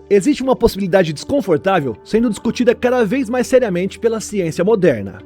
Existe uma possibilidade desconfortável sendo discutida cada vez mais seriamente pela ciência moderna.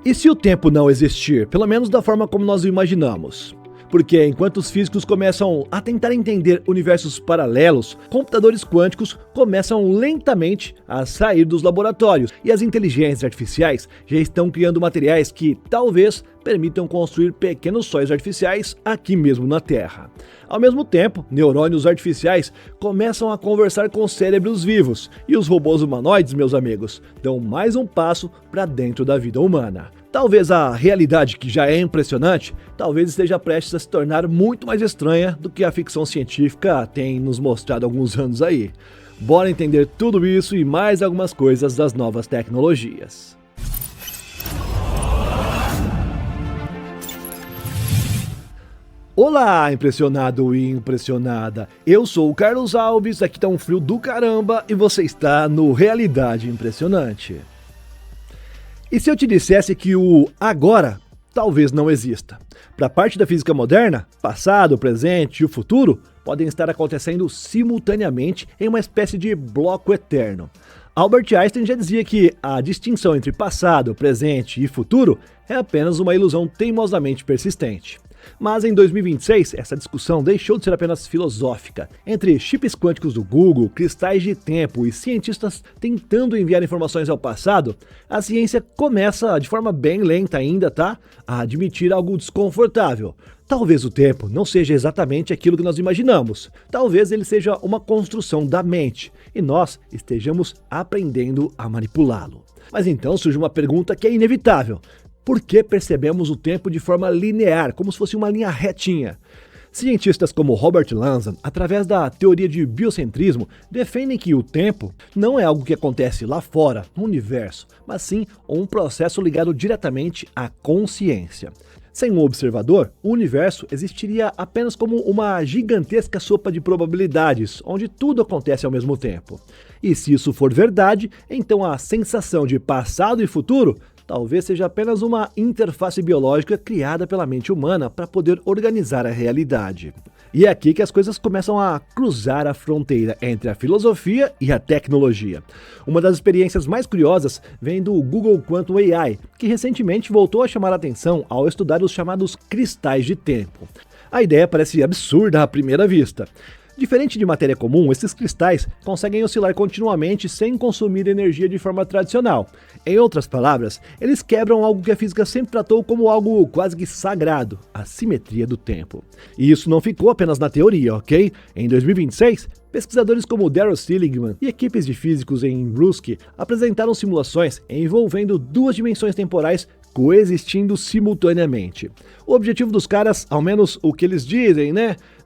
E se o tempo não existir, pelo menos da forma como nós o imaginamos? Porque enquanto os físicos começam a tentar entender universos paralelos, computadores quânticos começam lentamente a sair dos laboratórios e as inteligências artificiais já estão criando materiais que talvez permitam construir pequenos sóis artificiais aqui mesmo na Terra. Ao mesmo tempo, neurônios artificiais começam a conversar com cérebros vivos e os robôs humanoides, meus amigos, dão mais um passo para dentro da vida humana. Talvez a realidade, que já é impressionante, talvez esteja prestes a se tornar muito mais estranha do que a ficção científica tem nos mostrado há alguns anos aí. Bora entender tudo isso e mais algumas coisas das novas tecnologias. Olá, impressionado e impressionada. Eu sou o Carlos Alves, aqui tá um frio do caramba e você está no Realidade Impressionante. E se eu te dissesse que o agora talvez não exista? Para a parte da física moderna, passado, presente e o futuro podem estar acontecendo simultaneamente em uma espécie de bloco eterno. Albert Einstein já dizia que a distinção entre passado, presente e futuro é apenas uma ilusão teimosamente persistente. Mas em 2026, essa discussão deixou de ser apenas filosófica. Entre chips quânticos do Google, cristais de tempo e cientistas tentando enviar informações ao passado, a ciência começa, de forma bem lenta ainda, a admitir algo desconfortável. Talvez o tempo não seja exatamente aquilo que nós imaginamos. Talvez ele seja uma construção da mente e nós estejamos aprendendo a manipulá-lo. Mas então surge uma pergunta que é inevitável. Por que percebemos o tempo de forma linear, como se fosse uma linha retinha? Cientistas como Robert Lanza, através da teoria de biocentrismo, defendem que o tempo não é algo que acontece lá fora, no universo, mas sim um processo ligado diretamente à consciência. Sem um observador, o universo existiria apenas como uma gigantesca sopa de probabilidades, onde tudo acontece ao mesmo tempo. E se isso for verdade, então a sensação de passado e futuro talvez seja apenas uma interface biológica criada pela mente humana para poder organizar a realidade. E é aqui que as coisas começam a cruzar a fronteira entre a filosofia e a tecnologia. Uma das experiências mais curiosas vem do Google Quantum AI, que recentemente voltou a chamar a atenção ao estudar os chamados cristais de tempo. A ideia parece absurda à primeira vista. Diferente de matéria comum, esses cristais conseguem oscilar continuamente sem consumir energia de forma tradicional. Em outras palavras, eles quebram algo que a física sempre tratou como algo quase que sagrado, a simetria do tempo. E isso não ficou apenas na teoria, ok? Em 2026, pesquisadores como Darryl Seligman e equipes de físicos em Ruski apresentaram simulações envolvendo duas dimensões temporais coexistindo simultaneamente. O objetivo dos caras, ao menos o que eles dizem,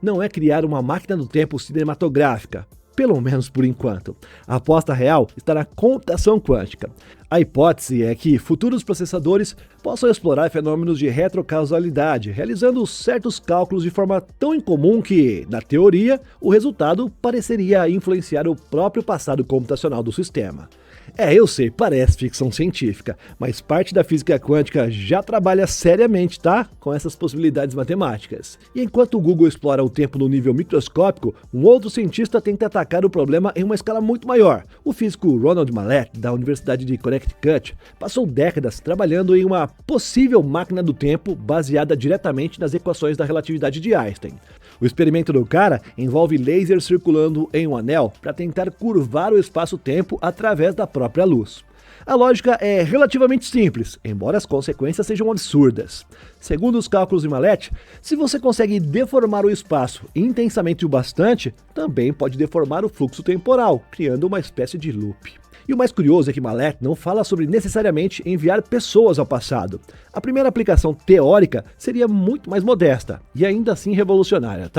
não é criar uma máquina do tempo cinematográfica, pelo menos por enquanto. A aposta real está na computação quântica. A hipótese é que futuros processadores possam explorar fenômenos de retrocausalidade, realizando certos cálculos de forma tão incomum que, na teoria, o resultado pareceria influenciar o próprio passado computacional do sistema. Eu sei, parece ficção científica, mas parte da física quântica já trabalha seriamente, com essas possibilidades matemáticas. E enquanto o Google explora o tempo no nível microscópico, um outro cientista tenta atacar o problema em uma escala muito maior. O físico Ronald Mallett, da Universidade de Connecticut, passou décadas trabalhando em uma possível máquina do tempo baseada diretamente nas equações da relatividade de Einstein. O experimento do cara envolve lasers circulando em um anel para tentar curvar o espaço-tempo através da própria luz. A lógica é relativamente simples, embora as consequências sejam absurdas. Segundo os cálculos de Mallett, se você consegue deformar o espaço intensamente o bastante, também pode deformar o fluxo temporal, criando uma espécie de loop. E o mais curioso é que Mallett não fala sobre necessariamente enviar pessoas ao passado. A primeira aplicação teórica seria muito mais modesta e ainda assim revolucionária,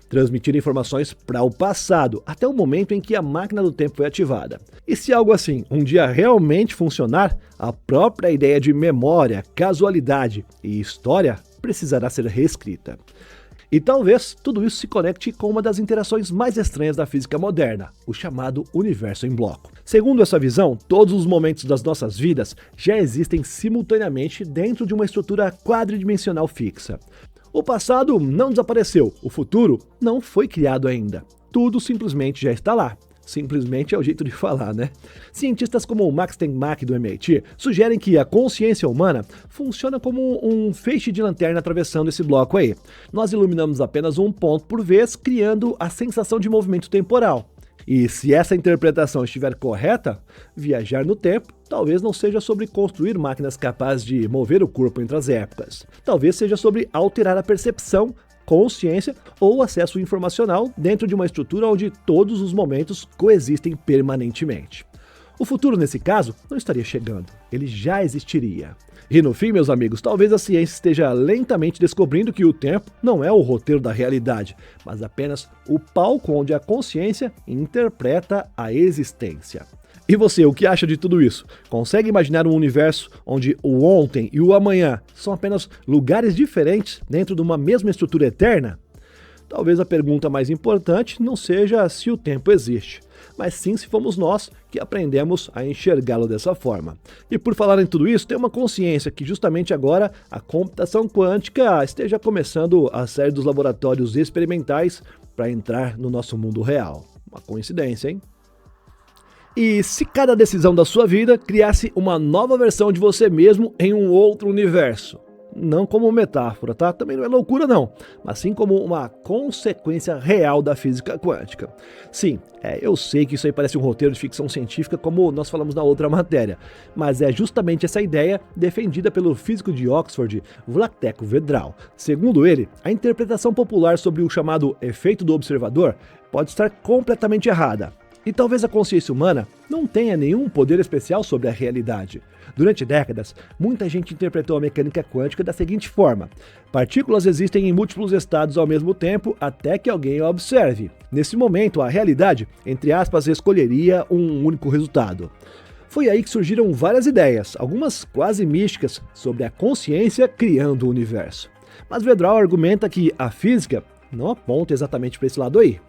Transmitir informações para o passado, até o momento em que a máquina do tempo foi ativada. E se algo assim um dia realmente funcionar, a própria ideia de memória, casualidade e história precisará ser reescrita. E talvez tudo isso se conecte com uma das interações mais estranhas da física moderna, o chamado universo em bloco. Segundo essa visão, todos os momentos das nossas vidas já existem simultaneamente dentro de uma estrutura quadridimensional fixa. O passado não desapareceu, o futuro não foi criado ainda. Tudo simplesmente já está lá. Simplesmente é o jeito de falar, né? Cientistas como o Max Tegmark do MIT sugerem que a consciência humana funciona como um feixe de lanterna atravessando esse bloco aí. Nós iluminamos apenas um ponto por vez, criando a sensação de movimento temporal. E se essa interpretação estiver correta, viajar no tempo talvez não seja sobre construir máquinas capazes de mover o corpo entre as épocas. Talvez seja sobre alterar a percepção, consciência ou acesso informacional dentro de uma estrutura onde todos os momentos coexistem permanentemente. O futuro, nesse caso, não estaria chegando, ele já existiria. E no fim, meus amigos, talvez a ciência esteja lentamente descobrindo que o tempo não é o roteiro da realidade, mas apenas o palco onde a consciência interpreta a existência. E você, o que acha de tudo isso? Consegue imaginar um universo onde o ontem e o amanhã são apenas lugares diferentes dentro de uma mesma estrutura eterna? Talvez a pergunta mais importante não seja se o tempo existe, mas sim se fomos nós que aprendemos a enxergá-lo dessa forma. E por falar em tudo isso, tem uma consciência que justamente agora a computação quântica esteja começando a sair dos laboratórios experimentais para entrar no nosso mundo real. Uma coincidência, hein? E se cada decisão da sua vida criasse uma nova versão de você mesmo em um outro universo? Não como metáfora, tá? Também não é loucura não, mas sim como uma consequência real da física quântica. Sim, eu sei que isso aí parece um roteiro de ficção científica como nós falamos na outra matéria, mas é justamente essa ideia defendida pelo físico de Oxford, Vlatko Vedral. Segundo ele, a interpretação popular sobre o chamado efeito do observador pode estar completamente errada. E talvez a consciência humana não tenha nenhum poder especial sobre a realidade. Durante décadas, muita gente interpretou a mecânica quântica da seguinte forma: partículas existem em múltiplos estados ao mesmo tempo até que alguém a observe. Nesse momento, a realidade, entre aspas, escolheria um único resultado. Foi aí que surgiram várias ideias, algumas quase místicas, sobre a consciência criando o universo. Mas Vedral argumenta que a física não aponta exatamente para esse lado aí.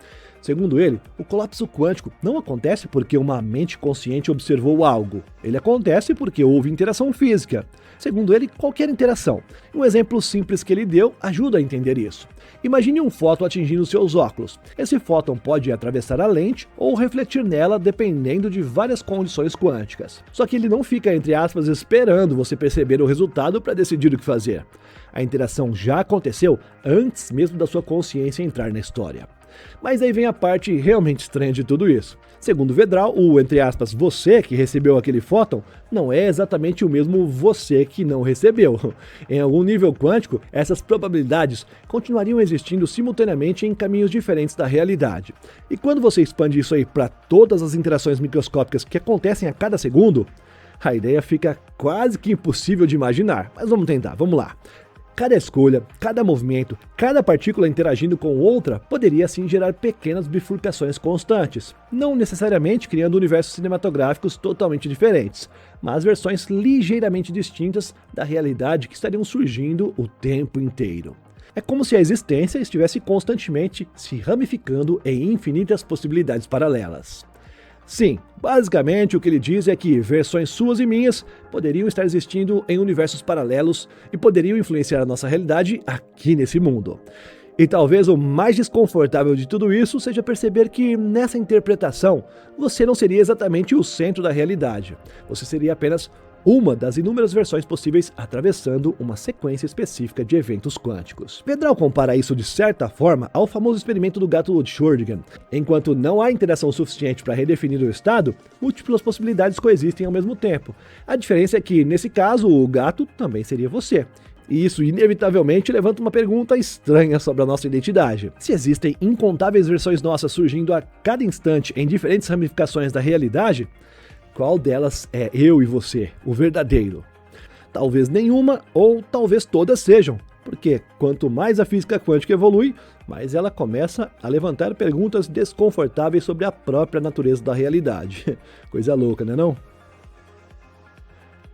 Segundo ele, o colapso quântico não acontece porque uma mente consciente observou algo. Ele acontece porque houve interação física. Segundo ele, qualquer interação. Um exemplo simples que ele deu ajuda a entender isso. Imagine um fóton atingindo seus óculos. Esse fóton pode atravessar a lente ou refletir nela dependendo de várias condições quânticas. Só que ele não fica, entre aspas, esperando você perceber o resultado para decidir o que fazer. A interação já aconteceu antes mesmo da sua consciência entrar na história. Mas aí vem a parte realmente estranha de tudo isso. Segundo Vedral, o, entre aspas, você que recebeu aquele fóton não é exatamente o mesmo você que não recebeu. Em algum nível quântico, essas probabilidades continuariam existindo simultaneamente em caminhos diferentes da realidade. E quando você expande isso aí para todas as interações microscópicas que acontecem a cada segundo, a ideia fica quase que impossível de imaginar. Mas vamos tentar, vamos lá. Cada escolha, cada movimento, cada partícula interagindo com outra poderia assim gerar pequenas bifurcações constantes, não necessariamente criando universos cinematográficos totalmente diferentes, mas versões ligeiramente distintas da realidade que estariam surgindo o tempo inteiro. É como se a existência estivesse constantemente se ramificando em infinitas possibilidades paralelas. Sim, basicamente o que ele diz é que versões suas e minhas poderiam estar existindo em universos paralelos e poderiam influenciar a nossa realidade aqui nesse mundo. E talvez o mais desconfortável de tudo isso seja perceber que nessa interpretação você não seria exatamente o centro da realidade. Você seria apenas uma das inúmeras versões possíveis atravessando uma sequência específica de eventos quânticos. Vedral compara isso de certa forma ao famoso experimento do gato de Schrödinger. Enquanto não há interação suficiente para redefinir o estado, múltiplas possibilidades coexistem ao mesmo tempo. A diferença é que, nesse caso, o gato também seria você. E isso inevitavelmente levanta uma pergunta estranha sobre a nossa identidade. Se existem incontáveis versões nossas surgindo a cada instante em diferentes ramificações da realidade, qual delas é eu e você, o verdadeiro? Talvez nenhuma ou talvez todas sejam, porque quanto mais a física quântica evolui, mais ela começa a levantar perguntas desconfortáveis sobre a própria natureza da realidade. Coisa louca, né não?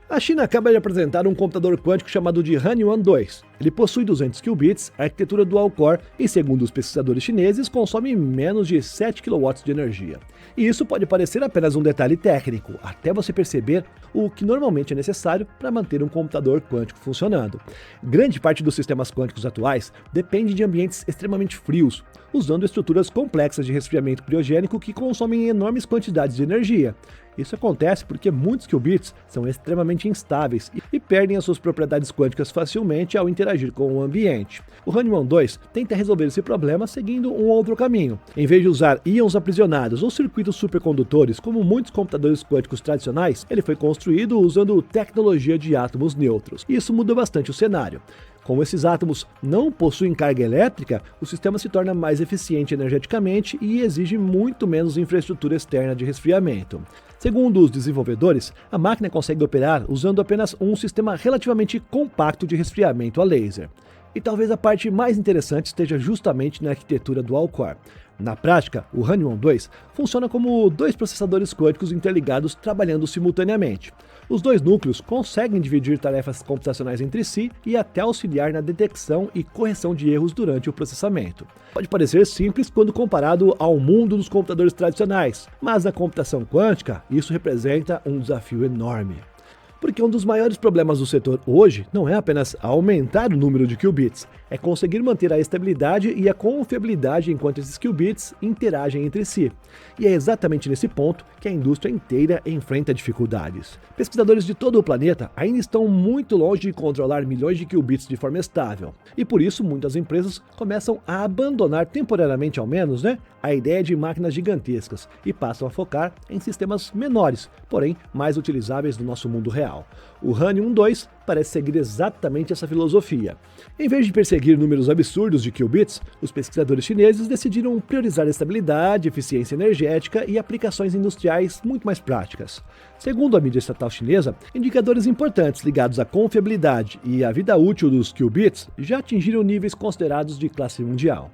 A China acaba de apresentar um computador quântico chamado de Hanyuan 2. Ele possui 200 qubits, arquitetura dual-core e, segundo os pesquisadores chineses, consome menos de 7 kW de energia. E isso pode parecer apenas um detalhe técnico, até você perceber o que normalmente é necessário para manter um computador quântico funcionando. Grande parte dos sistemas quânticos atuais depende de ambientes extremamente frios, usando estruturas complexas de resfriamento criogênico que consomem enormes quantidades de energia. Isso acontece porque muitos qubits são extremamente instáveis e perdem as suas propriedades quânticas facilmente ao interagir com o ambiente. O Hahnemann 2 tenta resolver esse problema seguindo um outro caminho. Em vez de usar íons aprisionados ou circuitos supercondutores como muitos computadores quânticos tradicionais, ele foi construído usando tecnologia de átomos neutros. Isso muda bastante o cenário. Como esses átomos não possuem carga elétrica, o sistema se torna mais eficiente energeticamente e exige muito menos infraestrutura externa de resfriamento. Segundo os desenvolvedores, a máquina consegue operar usando apenas um sistema relativamente compacto de resfriamento a laser. E talvez a parte mais interessante esteja justamente na arquitetura dual-core. Na prática, o Hahnemann 2 funciona como dois processadores quânticos interligados trabalhando simultaneamente. Os dois núcleos conseguem dividir tarefas computacionais entre si e até auxiliar na detecção e correção de erros durante o processamento. Pode parecer simples quando comparado ao mundo dos computadores tradicionais, mas na computação quântica isso representa um desafio enorme. Porque um dos maiores problemas do setor hoje não é apenas aumentar o número de qubits, é conseguir manter a estabilidade e a confiabilidade enquanto esses qubits interagem entre si. E é exatamente nesse ponto que a indústria inteira enfrenta dificuldades. Pesquisadores de todo o planeta ainda estão muito longe de controlar milhões de qubits de forma estável. E por isso muitas empresas começam a abandonar temporariamente ao menos, a ideia de máquinas gigantescas e passam a focar em sistemas menores, porém mais utilizáveis no nosso mundo real. O Hahnemann 2 parece seguir exatamente essa filosofia. Em vez de perseguir números absurdos de qubits, os pesquisadores chineses decidiram priorizar estabilidade, eficiência energética e aplicações industriais muito mais práticas. Segundo a mídia estatal chinesa, indicadores importantes ligados à confiabilidade e à vida útil dos qubits já atingiram níveis considerados de classe mundial.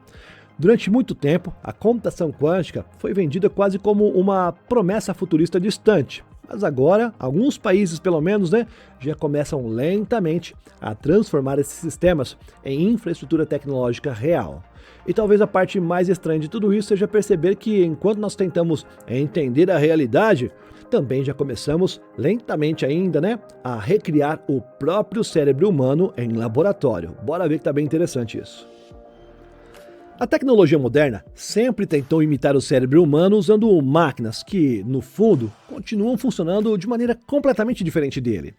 Durante muito tempo, a computação quântica foi vendida quase como uma promessa futurista distante. Mas agora, alguns países pelo menos, já começam lentamente a transformar esses sistemas em infraestrutura tecnológica real. E talvez a parte mais estranha de tudo isso seja perceber que enquanto nós tentamos entender a realidade, também já começamos, lentamente ainda, a recriar o próprio cérebro humano em laboratório. Bora ver que tá bem interessante isso. A tecnologia moderna sempre tentou imitar o cérebro humano usando máquinas que, no fundo, continuam funcionando de maneira completamente diferente dele.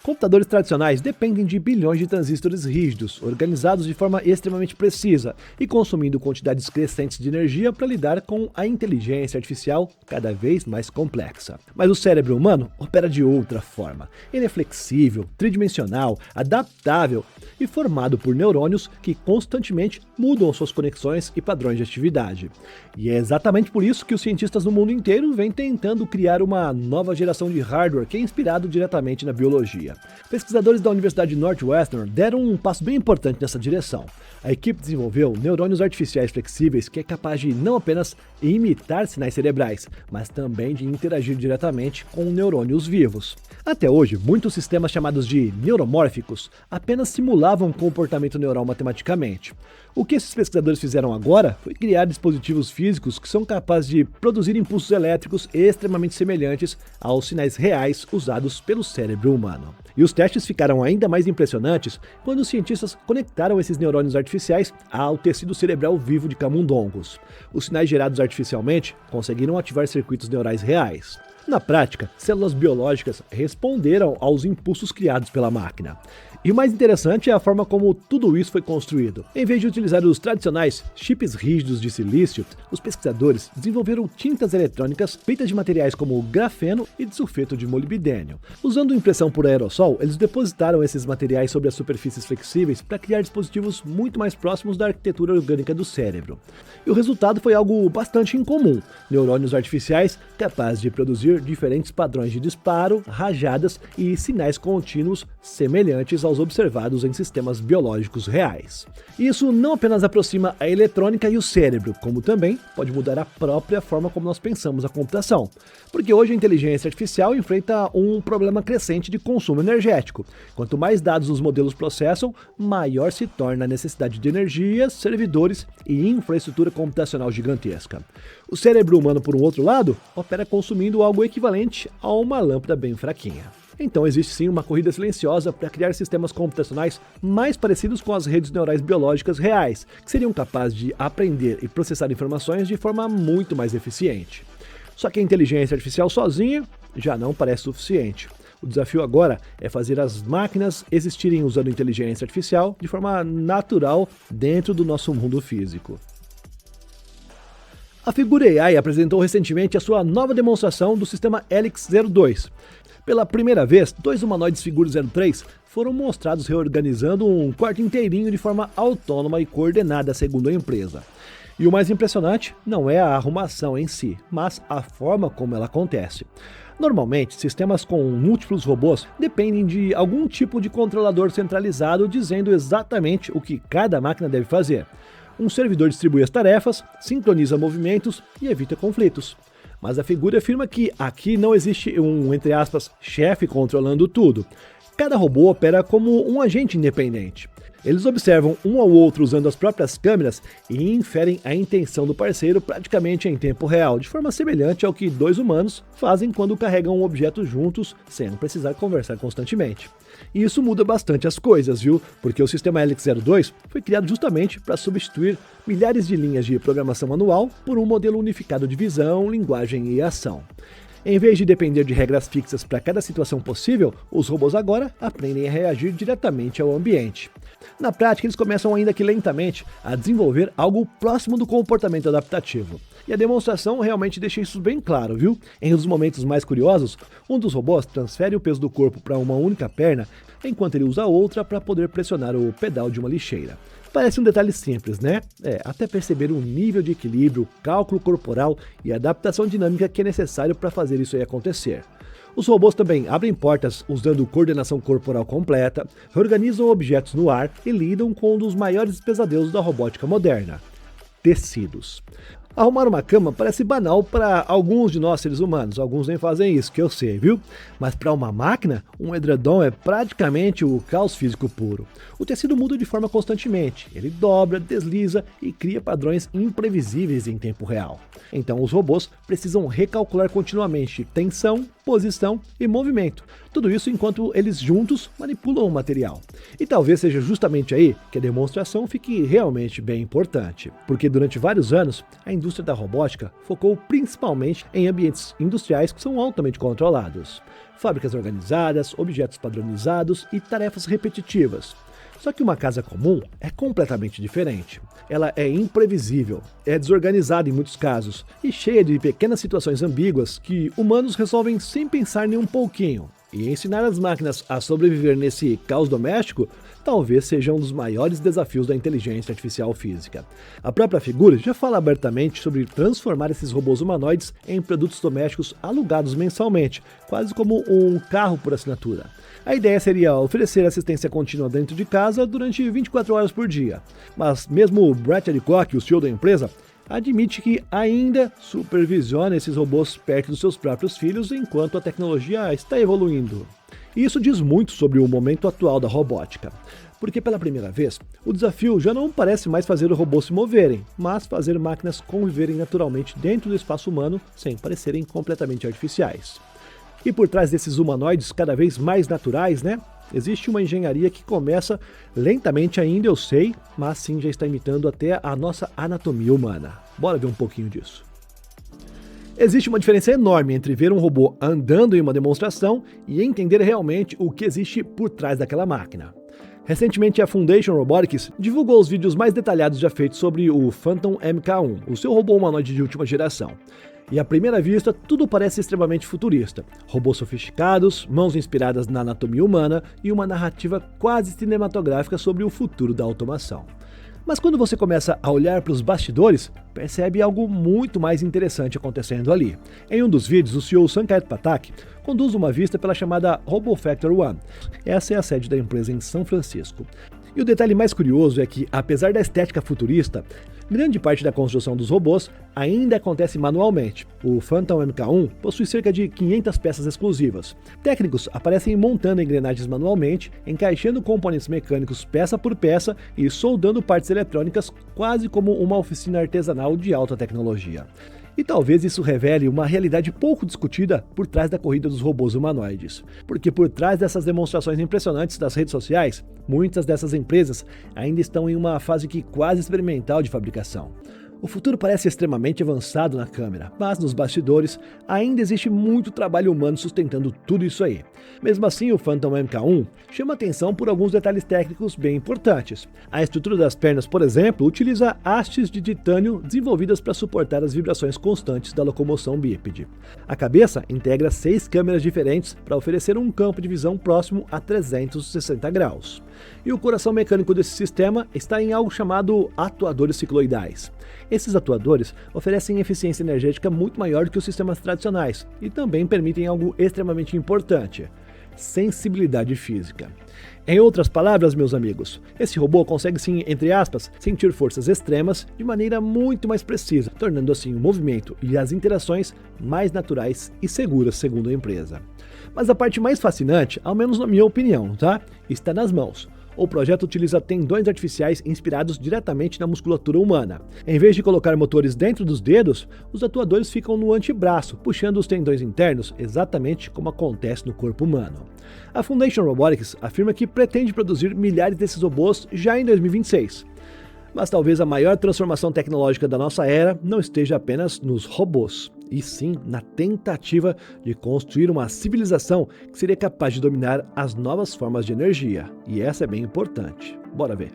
Computadores tradicionais dependem de bilhões de transistores rígidos, organizados de forma extremamente precisa e consumindo quantidades crescentes de energia para lidar com a inteligência artificial cada vez mais complexa. Mas o cérebro humano opera de outra forma. Ele é flexível, tridimensional, adaptável e formado por neurônios que constantemente mudam suas conexões e padrões de atividade. E é exatamente por isso que os cientistas no mundo inteiro vêm tentando criar uma nova geração de hardware que é inspirado diretamente na biologia. Pesquisadores da Universidade Northwestern deram um passo bem importante nessa direção. A equipe desenvolveu neurônios artificiais flexíveis que é capaz de não apenas imitar sinais cerebrais, mas também de interagir diretamente com neurônios vivos. Até hoje, muitos sistemas chamados de neuromórficos apenas simulavam comportamento neural matematicamente. O que esses pesquisadores fizeram agora foi criar dispositivos físicos que são capazes de produzir impulsos elétricos extremamente semelhantes aos sinais reais usados pelo cérebro humano. E os testes ficaram ainda mais impressionantes quando os cientistas conectaram esses neurônios artificiais ao tecido cerebral vivo de camundongos. Os sinais gerados artificialmente conseguiram ativar circuitos neurais reais. Na prática, células biológicas responderam aos impulsos criados pela máquina. E o mais interessante é a forma como tudo isso foi construído. Em vez de utilizar os tradicionais chips rígidos de silício, os pesquisadores desenvolveram tintas eletrônicas feitas de materiais como grafeno e de sulfeto de molibdênio. Usando impressão por aerossol, eles depositaram esses materiais sobre as superfícies flexíveis para criar dispositivos muito mais próximos da arquitetura orgânica do cérebro. E o resultado foi algo bastante incomum: neurônios artificiais capazes de produzir diferentes padrões de disparo, rajadas e sinais contínuos semelhantes aos aos observados em sistemas biológicos reais. Isso não apenas aproxima a eletrônica e o cérebro, como também pode mudar a própria forma como nós pensamos a computação. Porque hoje a inteligência artificial enfrenta um problema crescente de consumo energético. Quanto mais dados os modelos processam, maior se torna a necessidade de energia, servidores e infraestrutura computacional gigantesca. O cérebro humano, por um outro lado, opera consumindo algo equivalente a uma lâmpada bem fraquinha. Então existe sim uma corrida silenciosa para criar sistemas computacionais mais parecidos com as redes neurais biológicas reais, que seriam capazes de aprender e processar informações de forma muito mais eficiente. Só que a inteligência artificial sozinha já não parece suficiente. O desafio agora é fazer as máquinas existirem usando inteligência artificial de forma natural dentro do nosso mundo físico. A Figure AI apresentou recentemente a sua nova demonstração do sistema Helix 02. Pela primeira vez, 2 humanoides Figure 03 foram mostrados reorganizando um quarto inteirinho de forma autônoma e coordenada, segundo a empresa. E o mais impressionante não é a arrumação em si, mas a forma como ela acontece. Normalmente, sistemas com múltiplos robôs dependem de algum tipo de controlador centralizado dizendo exatamente o que cada máquina deve fazer. Um servidor distribui as tarefas, sincroniza movimentos e evita conflitos. Mas a Figure afirma que aqui não existe um, entre aspas, chefe controlando tudo. Cada robô opera como um agente independente. Eles observam um ao outro usando as próprias câmeras e inferem a intenção do parceiro praticamente em tempo real, de forma semelhante ao que 2 humanos fazem quando carregam um objeto juntos, sem precisar conversar constantemente. E isso muda bastante as coisas, viu? Porque o sistema Helix 02 foi criado justamente para substituir milhares de linhas de programação manual por um modelo unificado de visão, linguagem e ação. Em vez de depender de regras fixas para cada situação possível, os robôs agora aprendem a reagir diretamente ao ambiente. Na prática, eles começam ainda que lentamente a desenvolver algo próximo do comportamento adaptativo. E a demonstração realmente deixa isso bem claro, viu? Em um dos momentos mais curiosos, um dos robôs transfere o peso do corpo para uma única perna, enquanto ele usa a outra para poder pressionar o pedal de uma lixeira. Parece um detalhe simples, né? Até perceber o nível de equilíbrio, cálculo corporal e adaptação dinâmica que é necessário para fazer isso aí acontecer. Os robôs também abrem portas usando coordenação corporal completa, reorganizam objetos no ar e lidam com um dos maiores pesadelos da robótica moderna: tecidos. Arrumar uma cama parece banal para alguns de nós seres humanos, alguns nem fazem isso, que eu sei, viu? Mas para uma máquina, um edredom é praticamente o caos físico puro. O tecido muda de forma constantemente, ele dobra, desliza e cria padrões imprevisíveis em tempo real. Então os robôs precisam recalcular continuamente tensão, posição e movimento. Tudo isso enquanto eles juntos manipulam o material. E talvez seja justamente aí que a demonstração fique realmente bem importante. Porque durante vários anos, a indústria da robótica focou principalmente em ambientes industriais que são altamente controlados. Fábricas organizadas, objetos padronizados e tarefas repetitivas. Só que uma casa comum é completamente diferente. Ela é imprevisível, é desorganizada em muitos casos e cheia de pequenas situações ambíguas que humanos resolvem sem pensar nem um pouquinho. E ensinar as máquinas a sobreviver nesse caos doméstico talvez seja um dos maiores desafios da inteligência artificial física. A própria Figure já fala abertamente sobre transformar esses robôs humanoides em produtos domésticos alugados mensalmente, quase como um carro por assinatura. A ideia seria oferecer assistência contínua dentro de casa durante 24 horas por dia. Mas mesmo o Brett Adcock, o CEO da empresa, admite que ainda supervisiona esses robôs perto dos seus próprios filhos enquanto a tecnologia está evoluindo. E isso diz muito sobre o momento atual da robótica. Porque pela primeira vez, o desafio já não parece mais fazer os robôs se moverem, mas fazer máquinas conviverem naturalmente dentro do espaço humano sem parecerem completamente artificiais. E por trás desses humanoides cada vez mais naturais, né? Existe uma engenharia que começa lentamente ainda, eu sei, mas sim já está imitando até a nossa anatomia humana. Bora ver um pouquinho disso. Existe uma diferença enorme entre ver um robô andando em uma demonstração e entender realmente o que existe por trás daquela máquina. Recentemente, a Foundation Robotics divulgou os vídeos mais detalhados já feitos sobre o Phantom MK1, o seu robô humanoide de última geração. E à primeira vista, tudo parece extremamente futurista. Robôs sofisticados, mãos inspiradas na anatomia humana e uma narrativa quase cinematográfica sobre o futuro da automação. Mas quando você começa a olhar para os bastidores, percebe algo muito mais interessante acontecendo ali. Em um dos vídeos, o CEO Sanket Pathak conduz uma vista pela chamada RoboFactor One. Essa é a sede da empresa em São Francisco. E o detalhe mais curioso é que, apesar da estética futurista, grande parte da construção dos robôs ainda acontece manualmente. O Phantom MK1 possui cerca de 500 peças exclusivas. Técnicos aparecem montando engrenagens manualmente, encaixando componentes mecânicos peça por peça e soldando partes eletrônicas quase como uma oficina artesanal de alta tecnologia. E talvez isso revele uma realidade pouco discutida por trás da corrida dos robôs humanoides. Porque por trás dessas demonstrações impressionantes das redes sociais, muitas dessas empresas ainda estão em uma fase quase experimental de fabricação. O futuro parece extremamente avançado na câmera, mas nos bastidores ainda existe muito trabalho humano sustentando tudo isso aí. Mesmo assim, o Phantom MK1 chama atenção por alguns detalhes técnicos bem importantes. A estrutura das pernas, por exemplo, utiliza hastes de titânio desenvolvidas para suportar as vibrações constantes da locomoção bípede. A cabeça integra 6 câmeras diferentes para oferecer um campo de visão próximo a 360 graus. E o coração mecânico desse sistema está em algo chamado atuadores cicloidais. Esses atuadores oferecem eficiência energética muito maior do que os sistemas tradicionais e também permitem algo extremamente importante: sensibilidade física. Em outras palavras, meus amigos, esse robô consegue sim, entre aspas, sentir forças extremas de maneira muito mais precisa, tornando assim o movimento e as interações mais naturais e seguras, segundo a empresa. Mas a parte mais fascinante, ao menos na minha opinião, está nas mãos. O projeto utiliza tendões artificiais inspirados diretamente na musculatura humana. Em vez de colocar motores dentro dos dedos, os atuadores ficam no antebraço, puxando os tendões internos exatamente como acontece no corpo humano. A Foundation Robotics afirma que pretende produzir milhares desses robôs já em 2026. Mas talvez a maior transformação tecnológica da nossa era não esteja apenas nos robôs, e sim na tentativa de construir uma civilização que seria capaz de dominar as novas formas de energia. E essa é bem importante. Bora ver.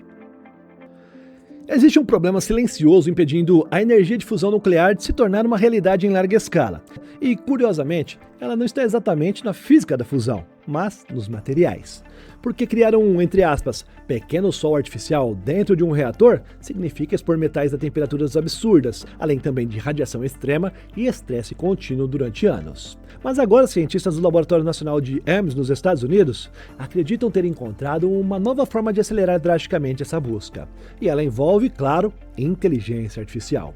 Existe um problema silencioso impedindo a energia de fusão nuclear de se tornar uma realidade em larga escala. E, curiosamente, ela não está exatamente na física da fusão, mas nos materiais. Porque criar um, entre aspas, pequeno sol artificial dentro de um reator significa expor metais a temperaturas absurdas, além também de radiação extrema e estresse contínuo durante anos. Mas agora cientistas do Laboratório Nacional de Ames, nos Estados Unidos, acreditam ter encontrado uma nova forma de acelerar drasticamente essa busca. E ela envolve, claro, inteligência artificial.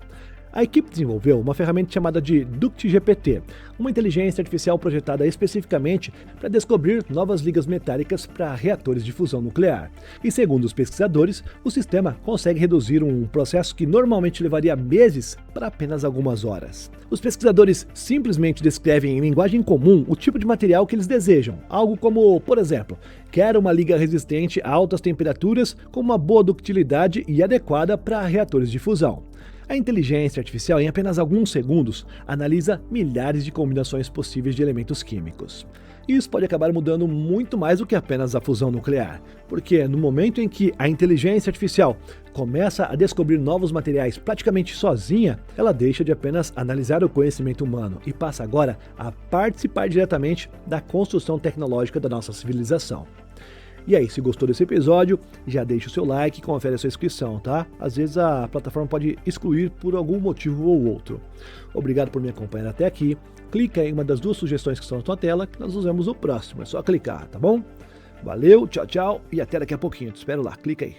A equipe desenvolveu uma ferramenta chamada de DuctGPT, uma inteligência artificial projetada especificamente para descobrir novas ligas metálicas para reatores de fusão nuclear. E segundo os pesquisadores, o sistema consegue reduzir um processo que normalmente levaria meses para apenas algumas horas. Os pesquisadores simplesmente descrevem em linguagem comum o tipo de material que eles desejam, algo como, por exemplo, quero uma liga resistente a altas temperaturas com uma boa ductilidade e adequada para reatores de fusão. A inteligência artificial, em apenas alguns segundos, analisa milhares de combinações possíveis de elementos químicos. Isso pode acabar mudando muito mais do que apenas a fusão nuclear, porque no momento em que a inteligência artificial começa a descobrir novos materiais praticamente sozinha, ela deixa de apenas analisar o conhecimento humano e passa agora a participar diretamente da construção tecnológica da nossa civilização. E aí, se gostou desse episódio, já deixa o seu like e confere a sua inscrição, tá? Às vezes a plataforma pode excluir por algum motivo ou outro. Obrigado por me acompanhar até aqui. Clica em uma das 2 sugestões que estão na tua tela, que nós nos vemos no próximo. É só clicar, tá bom? Valeu, tchau, tchau e até daqui a pouquinho. Te espero lá. Clica aí.